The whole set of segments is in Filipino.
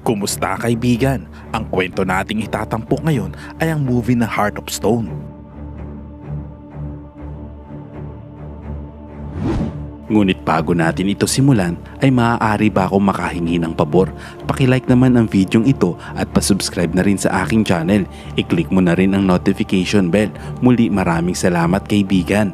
Kumusta kaibigan? Ang kwento nating itatampok ngayon ay ang movie na Heart of Stone. Ngunit bago natin ito simulan, ay maaari ba akong makahingi ng pabor? Pakilike naman ang videong ito at pasubscribe na rin sa aking channel. I-click mo na rin ang notification bell. Muli maraming salamat kaibigan.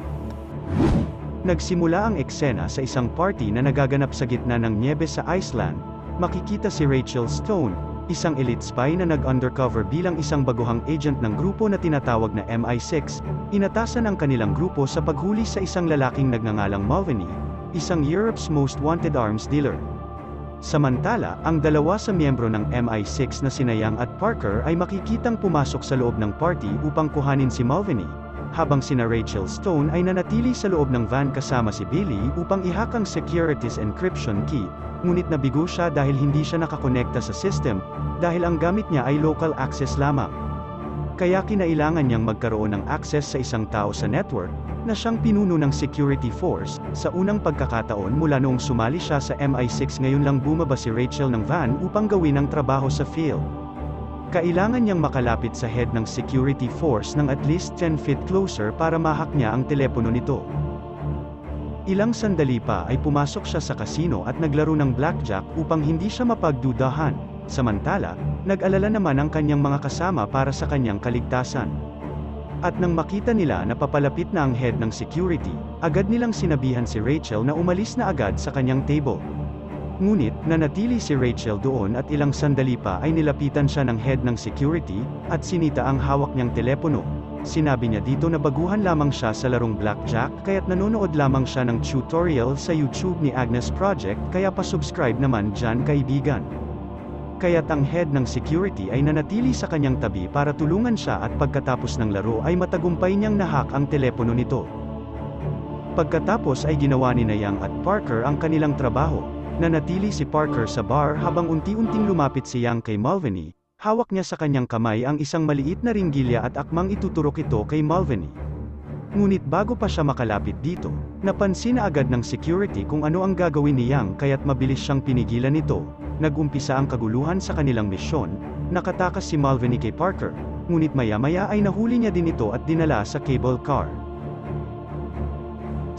Nagsimula ang eksena sa isang party na nagaganap sa gitna ng nyebe sa Iceland. Makikita si Rachel Stone, isang elite spy na nag-undercover bilang isang baguhang agent ng grupo na tinatawag na MI6. Inatasan ang kanilang grupo sa paghuli sa isang lalaking nagngangalang Mulvaney, isang Europe's most wanted arms dealer. Samantala, ang dalawa sa miyembro ng MI6 na sina Young at Parker ay makikitang pumasok sa loob ng party upang kuhanin si Mulvaney, habang sina Rachel Stone ay nanatili sa loob ng van kasama si Billy upang ihhack ang security's encryption key. Ngunit nabigo siya dahil hindi siya nakakonekta sa system, dahil ang gamit niya ay local access lamang. Kaya kinailangan niyang magkaroon ng access sa isang tao sa network, na siyang pinuno ng security force. Sa unang pagkakataon mula noong sumali siya sa MI6, ngayon lang bumaba si Rachel ng van upang gawin ang trabaho sa field. Kailangan niyang makalapit sa head ng security force ng at least 10 feet closer para mahack niya ang telepono nito. Ilang sandali pa ay pumasok siya sa casino at naglaro ng blackjack upang hindi siya mapagdudahan. Samantala, nag-alala naman ang kanyang mga kasama para sa kanyang kaligtasan. At nang makita nila na papalapit na ang head ng security, agad nilang sinabihan si Rachel na umalis na agad sa kanyang table. Ngunit, nanatili si Rachel doon at ilang sandali pa ay nilapitan siya ng head ng security, at sinita ang hawak niyang telepono. Sinabi niya dito na baguhan lamang siya sa larong blackjack, kaya't nanonood lamang siya ng tutorial sa YouTube ni Agnes Project, kaya pa-subscribe naman dyan kaibigan. Kaya't ang head ng security ay nanatili sa kanyang tabi para tulungan siya, at pagkatapos ng laro ay matagumpay niyang nahack ang telepono nito. Pagkatapos ay ginawa ni Young at Parker ang kanilang trabaho. Nanatili si Parker sa bar habang unti-unting lumapit si Young kay Mulvaney. Hawak niya sa kanyang kamay ang isang maliit na ringgilya at akmang ituturok ito kay Mulvaney. Ngunit bago pa siya makalapit dito, napansin na agad ng security kung ano ang gagawin ni Young, kaya't mabilis siyang pinigilan nito. Nagumpisa ang kaguluhan sa kanilang misyon. Nakatakas si Mulvaney kay Parker, ngunit maya-maya ay nahuli niya din ito at dinala sa cable car.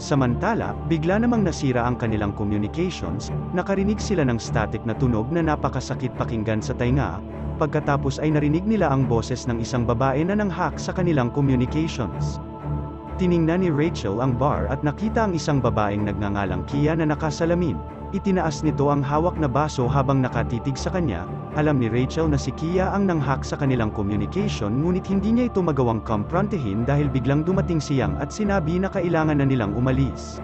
Samantala, bigla namang nasira ang kanilang communications. Nakarinig sila ng static na tunog na napakasakit pakinggan sa tainga. Pagkatapos ay narinig nila ang boses ng isang babae na nanghack sa kanilang communications. Tiningnan ni Rachel ang bar at nakita ang isang babaeng nagngangalang Kia na nakasalamin. Itinaas nito ang hawak na baso habang nakatitig sa kanya. Alam ni Rachel na si Kia ang nanghack sa kanilang communication, ngunit hindi niya ito magawang komprontihin dahil biglang dumating si Young at sinabi na kailangan na nilang umalis.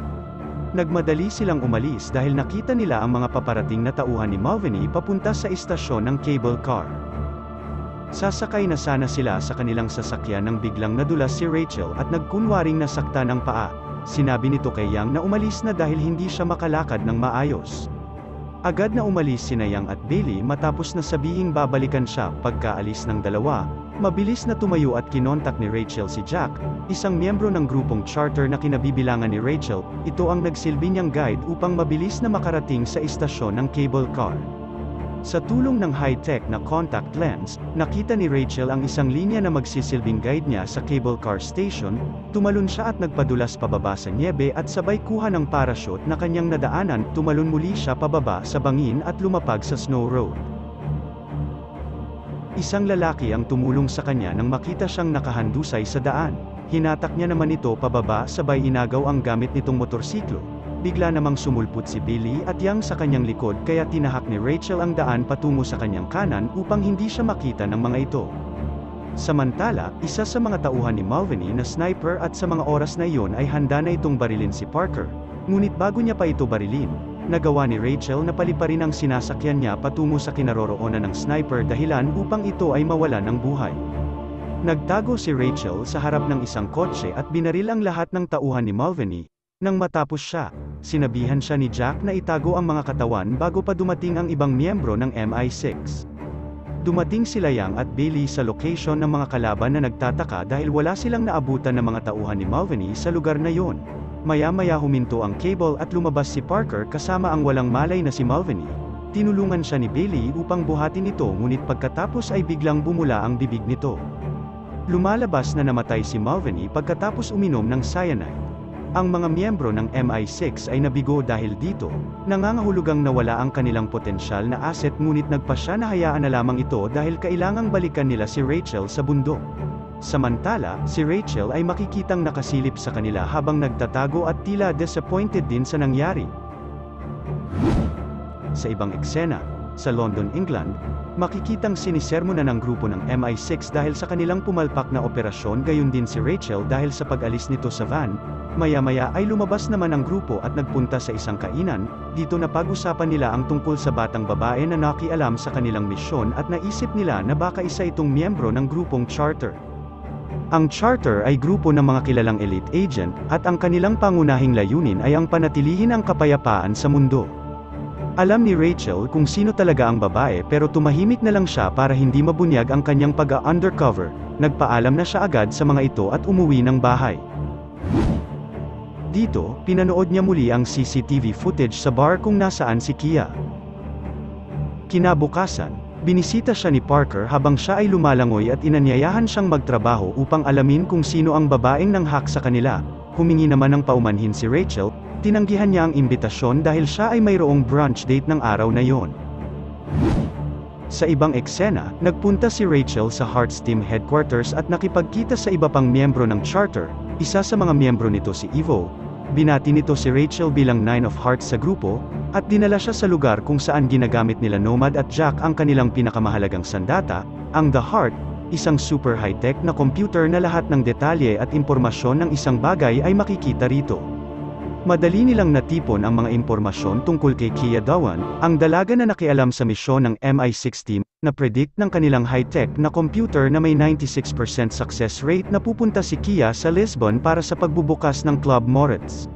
Nagmadali silang umalis dahil nakita nila ang mga paparating na tauhan ni Mulvaney papunta sa istasyon ng cable car. Sasakay na sana sila sa kanilang sasakyan nang biglang nadulas si Rachel at nagkunwaring nasaktan ang paa. Sinabi nito kay Young na umalis na dahil hindi siya makalakad ng maayos. Agad na umalis sina Young at Bailey matapos na sabihing babalikan siya. Pagkaalis ng dalawa, mabilis na tumayo at kinontak ni Rachel si Jack, isang miyembro ng grupong charter na kinabibilangan ni Rachel. Ito ang nagsilbi niyang guide upang mabilis na makarating sa istasyon ng cable car. Sa tulong ng high-tech na contact lens, nakita ni Rachel ang isang linya na magsisilbing guide niya sa cable car station. Tumalon siya at nagpadulas pababa sa nyebe at sabay kuha ng parachute na kanyang nadaanan. Tumalon muli siya pababa sa bangin at lumapag sa snow road. Isang lalaki ang tumulong sa kanya nang makita siyang nakahandusay sa daan. Hinatak niya naman ito pababa, sabay inagaw ang gamit nitong motorsiklo. Bigla namang sumulpot si Billy at Young sa kanyang likod, kaya tinahak ni Rachel ang daan patungo sa kanyang kanan upang hindi siya makita ng mga ito. Samantala, isa sa mga tauhan ni Mulvaney na sniper at sa mga oras na iyon ay handa na itong barilin si Parker. Ngunit bago niya pa ito barilin, nagawa ni Rachel na paliparin ang sinasakyan niya patungo sa kinaroroonan ng sniper, dahilan upang ito ay mawala ng buhay. Nagtago si Rachel sa harap ng isang kotse at binaril ang lahat ng tauhan ni Mulvaney. Nang matapos siya, sinabihan siya ni Jack na itago ang mga katawan bago pa dumating ang ibang miyembro ng MI6. Dumating sila Young at Bailey sa location ng mga kalaban na nagtataka dahil wala silang naabutan ng mga tauhan ni Mulvaney sa lugar na yon. Maya-maya huminto ang cable at lumabas si Parker kasama ang walang malay na si Mulvaney. tinulungan siya ni Bailey upang buhatin ito ngunit pagkatapos ay biglang bumula ang bibig nito. Lumalabas na namatay si Malviny pagkatapos uminom ng cyanide. Ang mga miyembro ng MI6 ay nabigo dahil dito, nangangahulugang nawala ang kanilang potensyal na asset ngunit nagpasya na hayaan na lamang ito dahil kailangang balikan nila si Rachel sa bundok. Samantala, si Rachel ay makikitang nakasilip sa kanila habang nagtatago at tila disappointed din sa nangyari. Sa ibang eksena, sa London, England, makikitang sinisermo na ng grupo ng MI6 dahil sa kanilang pumalpak na operasyon, gayon din si Rachel dahil sa pag-alis nito sa van. Maya-maya ay lumabas naman ang grupo at nagpunta sa isang kainan. Dito na pag-usapan nila ang tungkol sa batang babae na nakialam sa kanilang misyon at naisip nila na baka isa itong miyembro ng grupong Charter. Ang Charter ay grupo ng mga kilalang elite agent, at ang kanilang pangunahing layunin ay ang panatilihin ang kapayapaan sa mundo. Alam ni Rachel kung sino talaga ang babae pero tumahimik na lang siya para hindi mabunyag ang kanyang pag-undercover. Nagpaalam na siya agad sa mga ito at umuwi ng bahay. Dito, pinanood niya muli ang CCTV footage sa bar kung nasaan si Kia. Kinabukasan, binisita siya ni Parker habang siya ay lumalangoy at inanyayahan siyang magtrabaho upang alamin kung sino ang babaeng nanghak sa kanila. Humingi naman ng paumanhin si Rachel, tinanggihan niya ang imbitasyon dahil siya ay mayroong brunch date ng araw na yon. Sa ibang eksena, nagpunta si Rachel sa Hearts Team headquarters at nakipagkita sa iba pang miyembro ng Charter. Isa sa mga miyembro nito si Evo. Binati nito si Rachel bilang Nine of Hearts sa grupo, at dinala siya sa lugar kung saan ginagamit nila Nomad at Jack ang kanilang pinakamahalagang sandata, ang The Heart, isang super high-tech na computer na lahat ng detalye at impormasyon ng isang bagay ay makikita rito. Madali nilang natipon ang mga impormasyon tungkol kay Kia Dawan, ang dalaga na nakialam sa misyon ng MI6 team, na predict ng kanilang high-tech na computer na may 96% success rate na pupunta si Kia sa Lisbon para sa pagbubukas ng Club Moritz.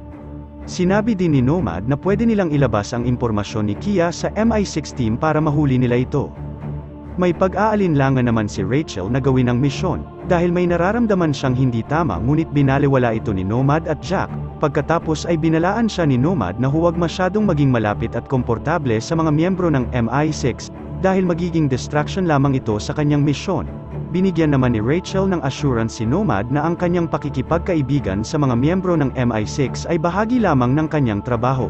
Sinabi din ni Nomad na pwede nilang ilabas ang impormasyon ni Kia sa MI6 team para mahuli nila ito. May pag-aalinlangan naman si Rachel na gawin ang misyon, dahil may nararamdaman siyang hindi tama ngunit binaliwala ito ni Nomad at Jack. Pagkatapos ay binalaan siya ni Nomad na huwag masyadong maging malapit at komportable sa mga miyembro ng MI6, dahil magiging distraction lamang ito sa kanyang misyon. Binigyan naman ni Rachel ng assurance si Nomad na ang kanyang pakikipagkaibigan sa mga miyembro ng MI6 ay bahagi lamang ng kanyang trabaho.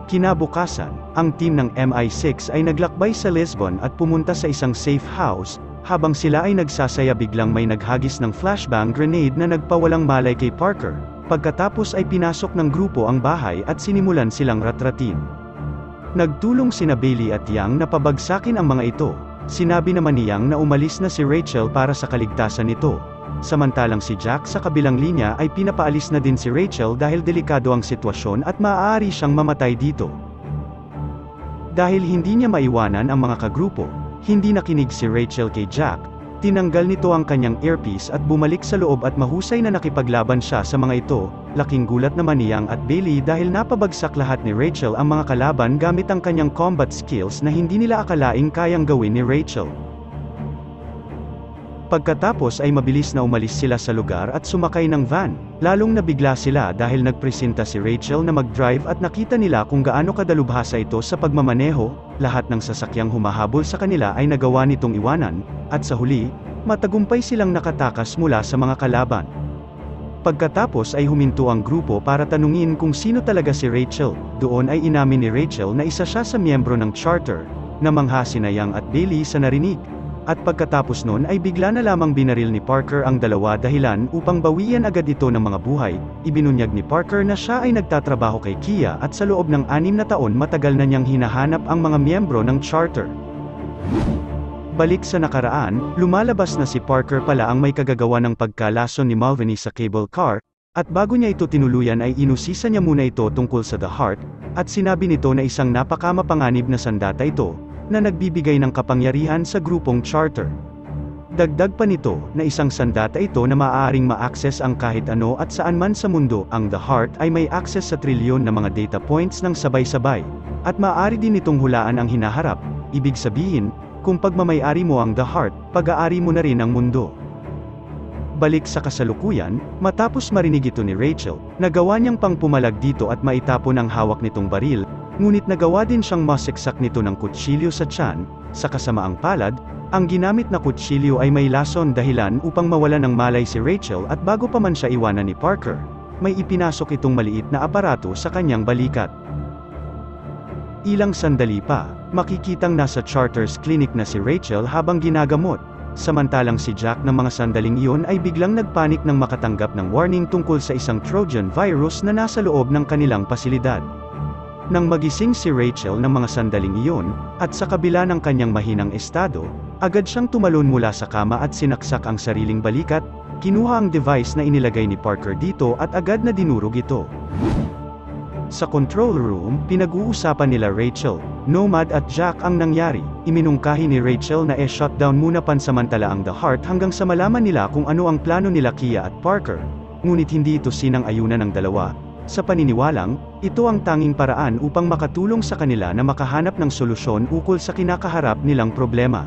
Kinabukasan, ang team ng MI6 ay naglakbay sa Lisbon at pumunta sa isang safe house. Habang sila ay nagsasaya biglang may naghagis ng flashbang grenade na nagpawalang malay kay Parker. Pagkatapos ay pinasok ng grupo ang bahay at sinimulan silang ratratin. Nagtulong sina Bailey at Yang na pabagsakin ang mga ito. Sinabi naman ni Yang na umalis na si Rachel para sa kaligtasan nito. Samantalang si Jack sa kabilang linya ay pinapaalis na din si Rachel dahil delikado ang sitwasyon at maaari siyang mamatay dito. Dahil hindi niya maiwanan ang mga kagrupo, hindi nakinig si Rachel kay Jack. Tinanggal nito ang kanyang earpiece at bumalik sa loob at mahusay na nakipaglaban siya sa mga ito. Laking gulat naman ni Yang at Bailey dahil napabagsak lahat ni Rachel ang mga kalaban gamit ang kanyang combat skills na hindi nila akalaing kayang gawin ni Rachel. Pagkatapos ay mabilis na umalis sila sa lugar at sumakay ng van. Lalong nabigla sila dahil nagpresenta si Rachel na mag-drive at nakita nila kung gaano kadalubhasa ito sa pagmamaneho. Lahat ng sasakyang humahabol sa kanila ay nagawa nitong iwanan, at sa huli, matagumpay silang nakatakas mula sa mga kalaban. Pagkatapos ay huminto ang grupo para tanungin kung sino talaga si Rachel. Doon ay inamin ni Rachel na isa siya sa miyembro ng Charter. Namangha sina Yang at Bailey sa narinig. At pagkatapos nun ay bigla na lamang binaril ni Parker ang dalawa dahilan upang bawian agad ito ng mga buhay. Ibinunyag ni Parker na siya ay nagtatrabaho kay Kia at sa loob ng 6 na taon matagal na niyang hinahanap ang mga miyembro ng Charter. Balik sa nakaraan, lumalabas na si Parker pala ang may kagagawa ng pagkalason ni Malviny sa cable car, at bago niya ito tinuluyan ay inusisa niya muna ito tungkol sa The Heart, at sinabi nito na isang napakamapanganib na sandata ito, na nagbibigay ng kapangyarihan sa grupong Charter. Dagdag pa nito, na isang sandata ito na maaaring ma-access ang kahit ano at saan man sa mundo. Ang The Heart ay may access sa trilyon na mga data points ng sabay-sabay, at maaari din itong hulaan ang hinaharap. Ibig sabihin, kung pagmamay-ari mo ang The Heart, pag-aari mo na rin ang mundo. Balik sa kasalukuyan, matapos marinig ito ni Rachel, nagawa niyang pangpumalag dito at maitapon ang hawak nitong baril, ngunit nagawa din siyang masiksak nito ng kutsilyo sa tiyan. Sa kasamaang palad, ang ginamit na kutsilyo ay may lason dahilan upang mawalan ng malay si Rachel at bago pa man siya iwanan ni Parker, may ipinasok itong maliit na aparato sa kanyang balikat. Ilang sandali pa, makikitang nasa Charters Clinic na si Rachel habang ginagamot. Samantalang si Jack ng mga sandaling iyon ay biglang nagpanik nang makatanggap ng warning tungkol sa isang Trojan virus na nasa loob ng kanilang pasilidad. Nang magising si Rachel ng mga sandaling iyon, at sa kabila ng kanyang mahinang estado, agad siyang tumalon mula sa kama at sinaksak ang sariling balikat, kinuha ang device na inilagay ni Parker dito at agad na dinurog ito. Sa control room, pinag-uusapan nila Rachel, Nomad at Jack ang nangyari. Iminungkahi ni Rachel na shutdown muna pansamantala ang The Heart hanggang sa malaman nila kung ano ang plano nila Kia at Parker. Ngunit hindi ito sinang-ayunan ng dalawa. Sa paniniwalang, ito ang tanging paraan upang makatulong sa kanila na makahanap ng solusyon ukol sa kinakaharap nilang problema.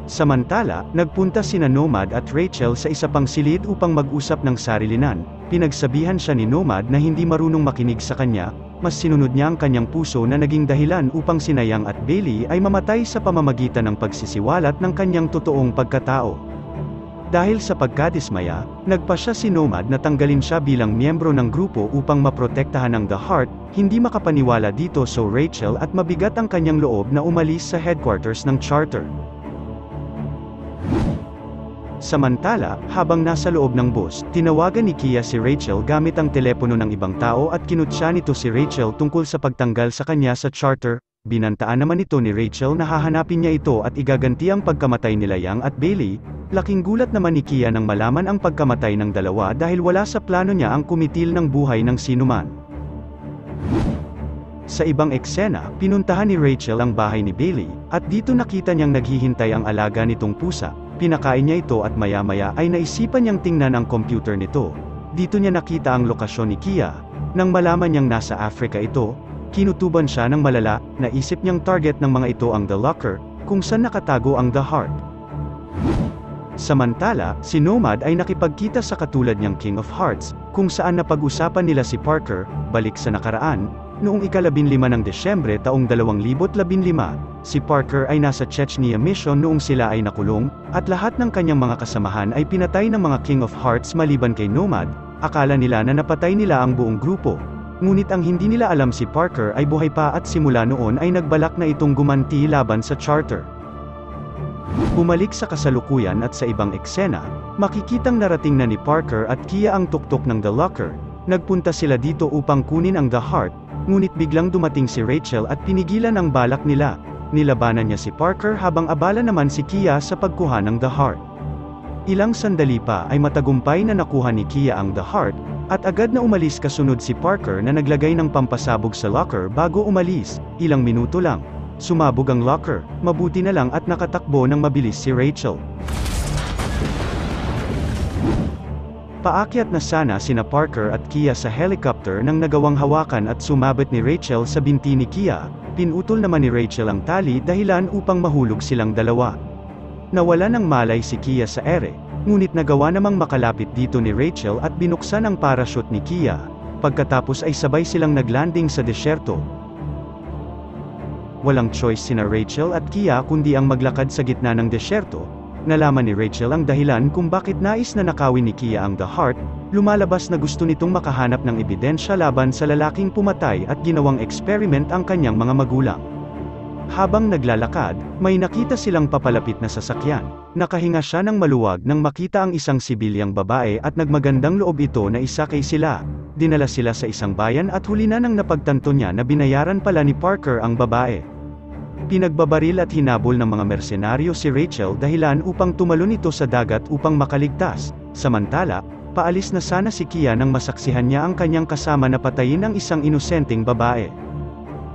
Samantala, nagpunta sina Nomad at Rachel sa isa pang silid upang mag-usap ng sarilinan. Pinagsabihan siya ni Nomad na hindi marunong makinig sa kanya, mas sinunod niya ang kanyang puso na naging dahilan upang si Nayang at Bailey ay mamatay sa pamamagitan ng pagsisiwalat ng kanyang totoong pagkatao. Dahil sa pagkadismaya, nagpasya si Nomad na tanggalin siya bilang miyembro ng grupo upang maprotektahan ang The Heart. Hindi makapaniwala dito so Rachel at mabigat ang kanyang loob na umalis sa headquarters ng Charter. Samantala, habang nasa loob ng bus, tinawagan ni Kia si Rachel gamit ang telepono ng ibang tao at kinutya nito si Rachel tungkol sa pagtanggal sa kanya sa Charter. Binantaan naman ito ni Rachel na hahanapin niya ito at igaganti ang pagkamatay nila Yang at Bailey. Laking gulat naman ni Kia nang malaman ang pagkamatay ng dalawa dahil wala sa plano niya ang kumitil ng buhay ng sinuman. Sa ibang eksena, pinuntahan ni Rachel ang bahay ni Bailey, at dito nakita niyang naghihintay ang alaga nitong pusa. Pinakain niya ito at maya-maya ay naisipan niyang tingnan ang computer nito. Dito niya nakita ang lokasyon ni Kia. Nang malaman niyang nasa Africa ito, kinutuban siya ng malala. Naisip niyang target ng mga ito ang The Locker, kung saan nakatago ang The Heart. Samantala, si Nomad ay nakipagkita sa katulad niyang King of Hearts, kung saan napag-usapan nila si Parker. Balik sa nakaraan, noong ika-15 ng Desyembre taong 2015, si Parker ay nasa Chechnya mission noong sila ay nakulong, at lahat ng kanyang mga kasamahan ay pinatay ng mga King of Hearts maliban kay Nomad. Akala nila na napatay nila ang buong grupo. Ngunit ang hindi nila alam si Parker ay buhay pa at simula noon ay nagbalak na itong gumanti laban sa Charter. Bumalik sa kasalukuyan at sa ibang eksena, makikitang narating na ni Parker at Kia ang tuktok ng The Locker. Nagpunta sila dito upang kunin ang The Heart, ngunit biglang dumating si Rachel at pinigilan ang balak nila. Nilabanan niya si Parker habang abala naman si Kia sa pagkuha ng The Heart. Ilang sandali pa ay matagumpay na nakuha ni Kia ang The Heart, at agad na umalis kasunod si Parker na naglagay ng pampasabog sa locker bago umalis. Ilang minuto lang, sumabog ang locker. Mabuti na lang at nakatakbo ng mabilis si Rachel. Paakyat na sana sina Parker at Kia sa helicopter nang nagawang hawakan at sumabit ni Rachel sa binti ni Kia. Pinutol naman ni Rachel ang tali dahilan upang mahulog silang dalawa. Nawala ng malay si Kia sa ere, ngunit nagawa namang makalapit dito ni Rachel at binuksan ang parachute ni Kia. Pagkatapos ay sabay silang naglanding sa desyerto. Walang choice sina Rachel at Kia kundi ang maglakad sa gitna ng desyerto. Nalaman ni Rachel ang dahilan kung bakit nais na nakawin ni Kia ang The Heart. Lumalabas na gusto nitong makahanap ng ebidensya laban sa lalaking pumatay at ginawang experiment ang kanyang mga magulang. Habang naglalakad, may nakita silang papalapit na sasakyan. Nakahinga siya ng maluwag nang makita ang isang sibilyang babae at nagmagandang loob ito na isakay sila. Dinala sila sa isang bayan at huli na nang napagtanto niya na binayaran pala ni Parker ang babae. Pinagbabaril at hinabol ng mga mersenaryo si Rachel dahilan upang tumalon ito sa dagat upang makaligtas. Samantala, paalis na sana si Kia nang masaksihan niya ang kanyang kasama na patayin ang isang inosenteng babae.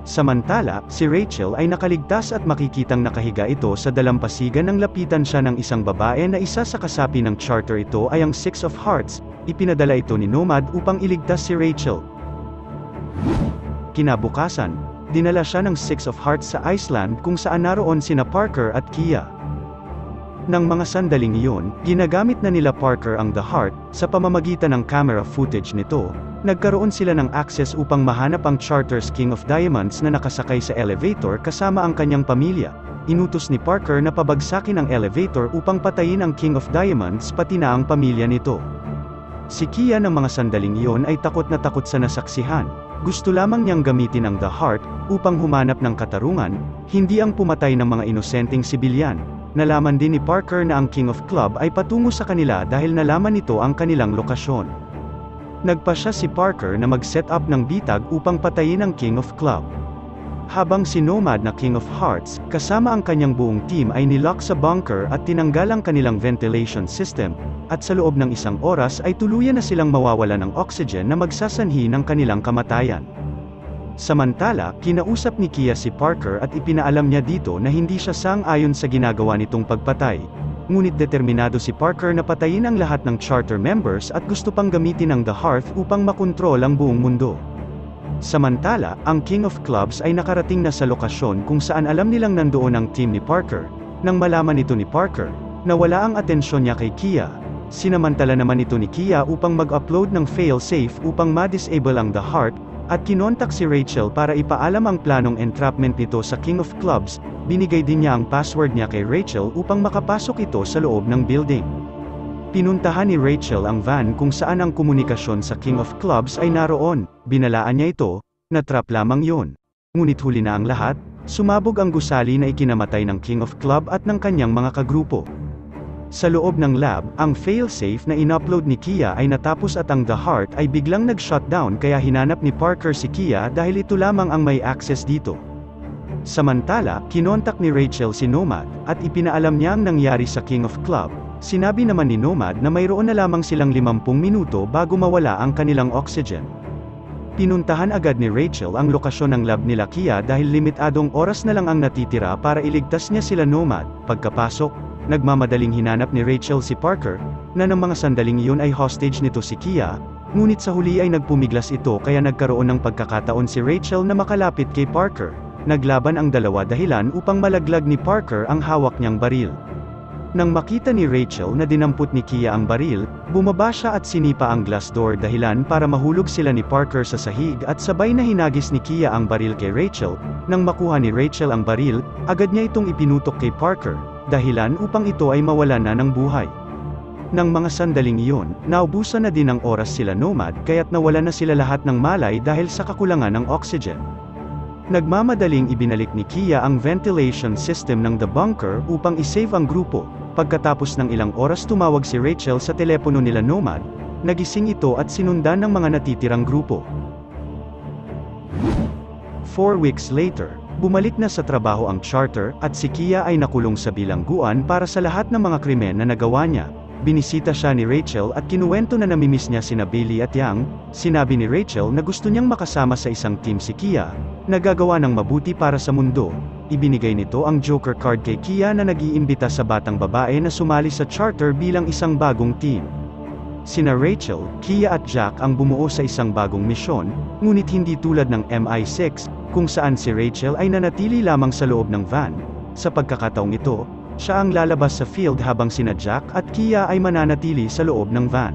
Samantala, si Rachel ay nakaligtas at makikitang nakahiga ito sa dalampasigan nang lapitan siya ng isang babae na isa sa kasapi ng Charter. Ito ay ang Six of Hearts. Ipinadala ito ni Nomad upang iligtas si Rachel. Kinabukasan, dinala siya ng Six of Hearts sa Iceland kung saan naroon sina Parker at Kia. Nang mga sandaling iyon, ginagamit na nila Parker ang The Heart, sa pamamagitan ng camera footage nito, nagkaroon sila ng access upang mahanap ang Charter's King of Diamonds na nakasakay sa elevator kasama ang kanyang pamilya. Inutos ni Parker na pabagsakin ang elevator upang patayin ang King of Diamonds pati na ang pamilya nito. Si Kia ng mga sandaling iyon ay takot na takot sa nasaksihan. Gusto lamang niyang gamitin ang The Heart, upang humanap ng katarungan, hindi ang pumatay ng mga inosenteng sibilyan. Nalaman din ni Parker na ang King of Club ay patungo sa kanila dahil nalaman nito ang kanilang lokasyon. Nagpasya si Parker na mag-set up ng bitag upang patayin ang King of Club. Habang si Nomad na King of Hearts, kasama ang kanyang buong team ay nilock sa bunker at tinanggal ang kanilang ventilation system, at sa loob ng isang oras ay tuluyan na silang mawawala ng oxygen na magsasanhi ng kanilang kamatayan. Samantala, kinausap ni Kia si Parker at ipinaalam niya dito na hindi siya sang-ayon sa ginagawa nitong pagpatay. Ngunit determinado si Parker na patayin ang lahat ng Charter members at gusto pang gamitin ang The Hearth upang makontrol ang buong mundo. Samantala, ang King of Clubs ay nakarating na sa lokasyon kung saan alam nilang nandoon ang team ni Parker. Nang malaman ito ni Parker, na wala ang atensyon niya kay Kia, sinamantala naman ito ni Kia upang mag-upload ng fail-safe upang ma-disable ang The Heart, at kinontak si Rachel para ipaalam ang planong entrapment nito sa King of Clubs. Binigay din niya ang password niya kay Rachel upang makapasok ito sa loob ng building. Pinuntahan ni Rachel ang van kung saan ang komunikasyon sa King of Clubs ay naroon. Binalaan niya ito, na trap lamang yon. Ngunit huli na ang lahat, sumabog ang gusali na ikinamatay ng King of Club at ng kanyang mga kagrupo. Sa loob ng lab, ang failsafe na inupload ni Kia ay natapos at ang The Heart ay biglang nag-shutdown kaya hinanap ni Parker si Kia dahil ito lamang ang may access dito. Samantala, kinontak ni Rachel si Nomad, at ipinaalam niya ang nangyari sa King of Club. Sinabi naman ni Nomad na mayroon na lamang silang 50 minuto bago mawala ang kanilang oxygen. Pinuntahan agad ni Rachel ang lokasyon ng lab nila Kia dahil limitadong oras na lang ang natitira para iligtas niya sila Nomad. Pagkapasok, nagmamadaling hinanap ni Rachel si Parker, na ng mga sandaling iyon ay hostage nito si Kia, ngunit sa huli ay nagpumiglas ito kaya nagkaroon ng pagkakataon si Rachel na makalapit kay Parker. Naglaban ang dalawa dahilan upang malaglag ni Parker ang hawak niyang baril. Nang makita ni Rachel na dinampot ni Kia ang baril, bumaba siya at sinipa ang glass door dahilan para mahulog sila ni Parker sa sahig at sabay na hinagis ni Kia ang baril kay Rachel. Nang makuha ni Rachel ang baril, agad niya itong ipinutok kay Parker, dahilan upang ito ay mawalan na ng buhay. Nang mga sandaling iyon, naubusan na din ang oras sila Nomad kaya't nawala na sila lahat ng malay dahil sa kakulangan ng oxygen. Nagmamadaling ibinalik ni Kia ang ventilation system ng The Bunker upang isave ang grupo. Pagkatapos ng ilang oras tumawag si Rachel sa telepono nila Nomad, nagising ito at sinundan ng mga natitirang grupo. 4 weeks later, bumalik na sa trabaho ang Charter, at si Kia ay nakulong sa bilangguan para sa lahat ng mga krimen na nagawa niya. Binisita siya ni Rachel at kinuwento na namimiss niya sina Billy at Yang. Sinabi ni Rachel na gusto niyang makasama sa isang team si Kia, na gagawa ng mabuti para sa mundo. Ibinigay nito ang Joker card kay Kia na nag-iimbita sa batang babae na sumali sa Charter bilang isang bagong team. Sina Rachel, Kia at Jack ang bumuo sa isang bagong misyon, ngunit hindi tulad ng MI6, kung saan si Rachel ay nanatili lamang sa loob ng van. Sa pagkakataong ito, siya ang lalabas sa field habang sina Jack at Kia ay mananatili sa loob ng van.